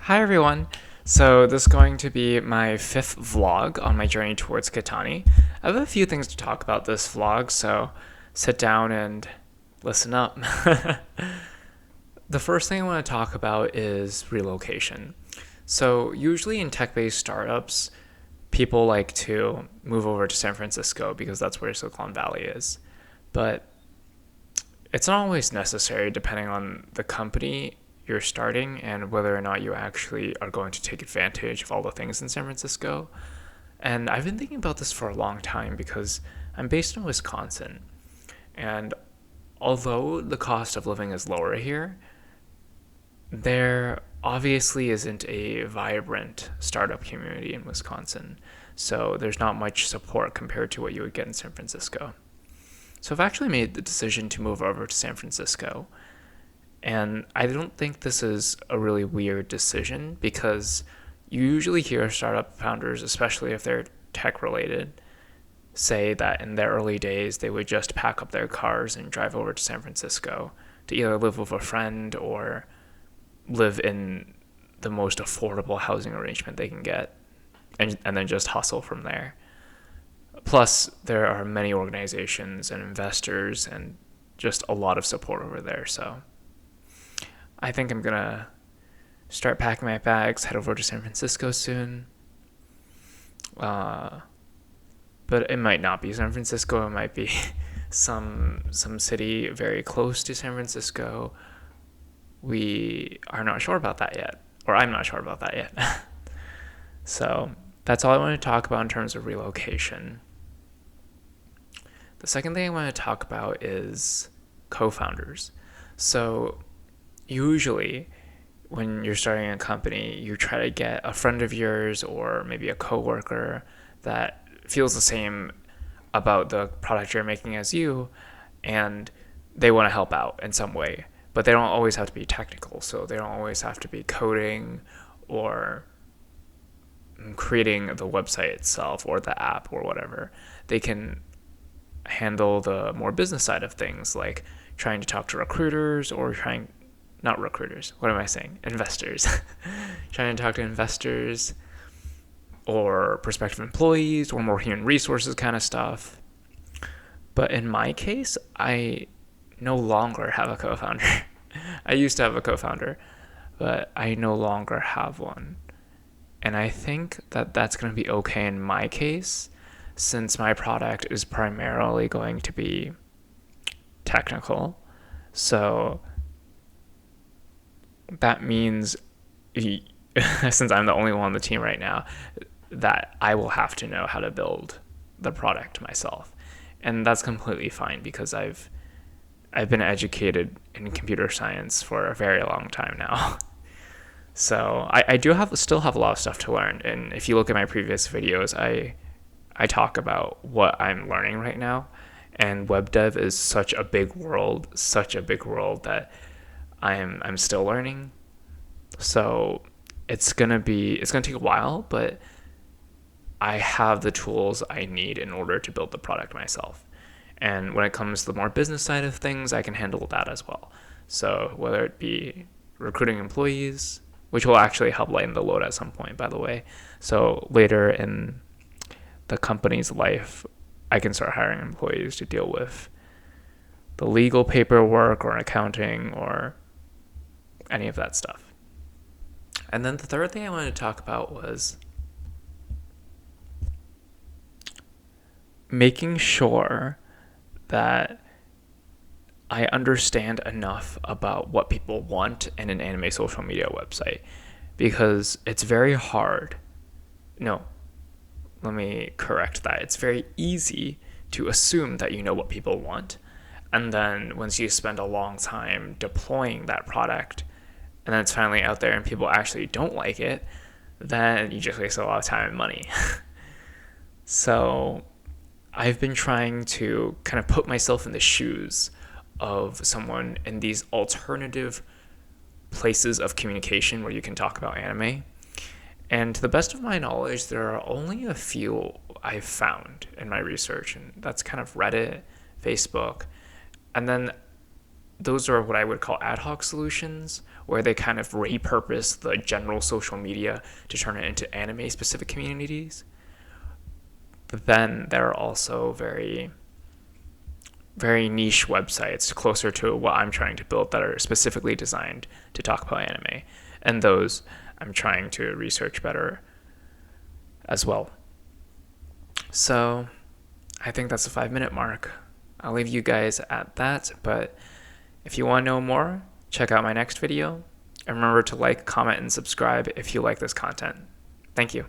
Hi everyone. So this is going to be my fifth vlog on my journey towards Kitani. I have a few things to talk about this vlog, so sit down and listen up. The first thing I want to talk about is relocation. So usually in tech-based startups, people like to move over to San Francisco because that's where Silicon Valley is. But it's not always necessary depending on the company you're starting and whether or not you actually are going to take advantage of all the things in San Francisco. And I've been thinking about this for a long time because I'm based in Wisconsin. And although the cost of living is lower here, there obviously isn't a vibrant startup community in Wisconsin. So there's not much support compared to what you would get in San Francisco. So I've actually made the decision to move over to San Francisco. And I don't think this is a really weird decision because you usually hear startup founders, especially if they're tech related, say that in their early days they would just pack up their cars and drive over to San Francisco to either live with a friend or live in the most affordable housing arrangement they can get and then just hustle from there. Plus, there are many organizations and investors and just a lot of support over there. So I think I'm going to start packing my bags, head over to San Francisco soon. But it might not be San Francisco. It might be some city very close to San Francisco. We are not sure about that yet, or I'm not sure about that yet. So that's all I want to talk about in terms of relocation. The second thing I want to talk about is co-founders. So usually when you're starting a company, you try to get a friend of yours or maybe a coworker that feels the same about the product you're making as you, and they want to help out in some way. But they don't always have to be technical, so they don't always have to be coding or creating the website itself or the app or whatever. They can handle the more business side of things, like trying to talk to recruiters or not recruiters, what am I saying? Investors. Trying to talk to investors or prospective employees or more human resources kind of stuff. But in my case, I no longer have a co-founder. I used to have a co-founder, but I no longer have one. And I think that that's going to be okay in my case, since my product is primarily going to be technical. So that means, since I'm the only one on the team right now, that I will have to know how to build the product myself. And that's completely fine because I've been educated in computer science for a very long time now. So I still have a lot of stuff to learn. And if you look at my previous videos, I talk about what I'm learning right now. And web dev is such a big world that I'm still learning. So it's gonna take a while, but I have the tools I need in order to build the product myself. And when it comes to the more business side of things, I can handle that as well. So whether it be recruiting employees, which will actually help lighten the load at some point, by the way. So later in the company's life, I can start hiring employees to deal with the legal paperwork or accounting or any of that stuff. And then the third thing I wanted to talk about was making sure that I understand enough about what people want in an anime social media website, because it's very hard. No, let me correct that. It's very easy to assume that you know what people want. And then once you spend a long time deploying that product, and then it's finally out there and people actually don't like it, then you just waste a lot of time and money. So I've been trying to kind of put myself in the shoes of someone in these alternative places of communication where you can talk about anime. And to the best of my knowledge, there are only a few I've found in my research, and that's kind of Reddit, Facebook, and then those are what I would call ad hoc solutions, where they kind of repurpose the general social media to turn it into anime specific communities. But then there are also very, very niche websites closer to what I'm trying to build that are specifically designed to talk about anime. And those I'm trying to research better as well. So I think that's the 5-minute mark. I'll leave you guys at that, but if you want to know more, check out my next video. And remember to like, comment, and subscribe if you like this content. Thank you.